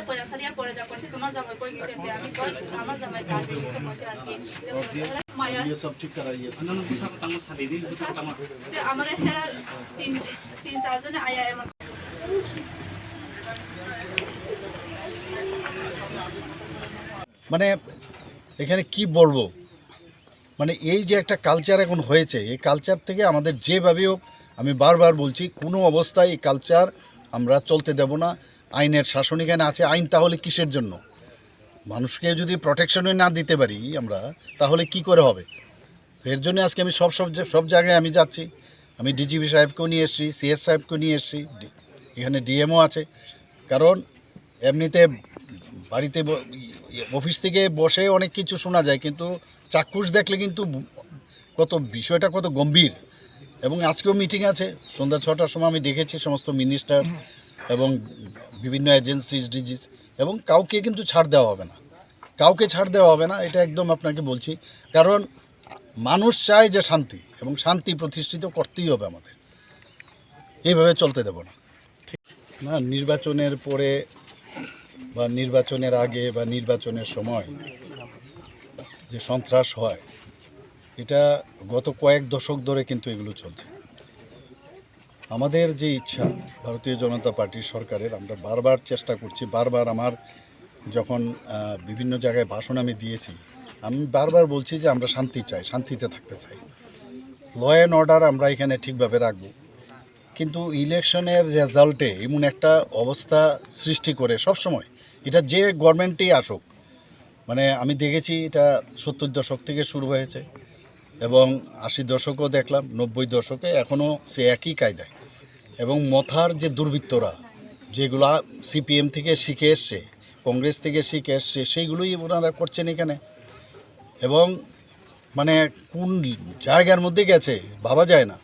পয়সা সারিয়া পরে যা কইছে তোমার জামাই কই গেছে আমি কই আমার জামাই কাজে গেছে কইছে আর কি মায়া ये सब ठीक कराइए ना ना कुछ का तामा सादी दिन कुछ का तामा আমারে হেরা তিন চার জন আয়া আমার মানে এখানে কি বলবো, মানে এই যে একটা কালচার এখন হয়েছে, এই কালচার থেকে আমাদের যেভাবে হোক, আমি বারবার বলছি, কোনো অবস্থায় এই কালচার আমরা চলতে দেব না। আইনের শাসন এখানে আছে, আইন তাহলে কিসের জন্য? মানুষকে যদি প্রোটেকশনে না দিতে পারি আমরা, তাহলে কি করে হবে? তো এর জন্য আজকে আমি সব জায়গায় আমি যাচ্ছি। আমি ডিজিপি সাহেবকেও নিয়ে এসেছি, সিএস সাহেবকেও নিয়ে এসেছি, এখানে ডিএমও আছে। কারণ এমনিতে বাড়িতে অফিস থেকে বসে অনেক কিছু শোনা যায়, কিন্তু চাক্ষুষ দেখলে কিন্তু বিষয়টা কত গম্ভীর। এবং আজকেও মিটিং আছে সন্ধ্যা 6টার সময়, আমি ডেকেছি সমস্ত মিনিস্টার এবং বিভিন্ন এজেন্সিস, ডিজিস, এবং কাউকে কিন্তু ছাড় দেওয়া হবে না, কাউকে ছাড় দেওয়া হবে না, এটা একদম আপনাকে বলছি। কারণ মানুষ চায় যে শান্তি, এবং শান্তি প্রতিষ্ঠিত করতেই হবে আমাদের, এইভাবে চলতে দেব না। না, নির্বাচনের পরে বা নির্বাচনের আগে বা নির্বাচনের সময় যে সন্ত্রাস হয়, এটা গত কয়েক দশক ধরে কিন্তু এগুলো চলছে। আমাদের যে ইচ্ছা ভারতীয় জনতা পার্টির সরকারের, আমরা বারবার চেষ্টা করছি, বারবার আমার যখন বিভিন্ন জায়গায় ভাষণ আমি দিয়েছি, আমি বারবার বলছি যে আমরা শান্তি চাই, শান্তিতে থাকতে চাই, ল অ্যান্ড অর্ডার আমরা এখানে ঠিকভাবে রাখব। কিন্তু ইলেকশনের রেজাল্টে এমন একটা অবস্থা সৃষ্টি করে সবসময়, এটা যে গভর্নমেন্টই আসুক, মানে আমি দেখেছি এটা 70 দশক থেকে শুরু হয়েছে এবং 80 দশকও দেখলাম, 90 দশকে, এখনও সে একই কায়দায়। এবং মথার যে দুর্বৃত্তরা, যেগুলা সিপিএম থেকে শিখে এসছে, কংগ্রেস থেকে শিখে এসছে, সেইগুলোই ওনারা করছেন এখানে। এবং মানে কোন জায়গার মধ্যে গেছে ভাবা যায় না।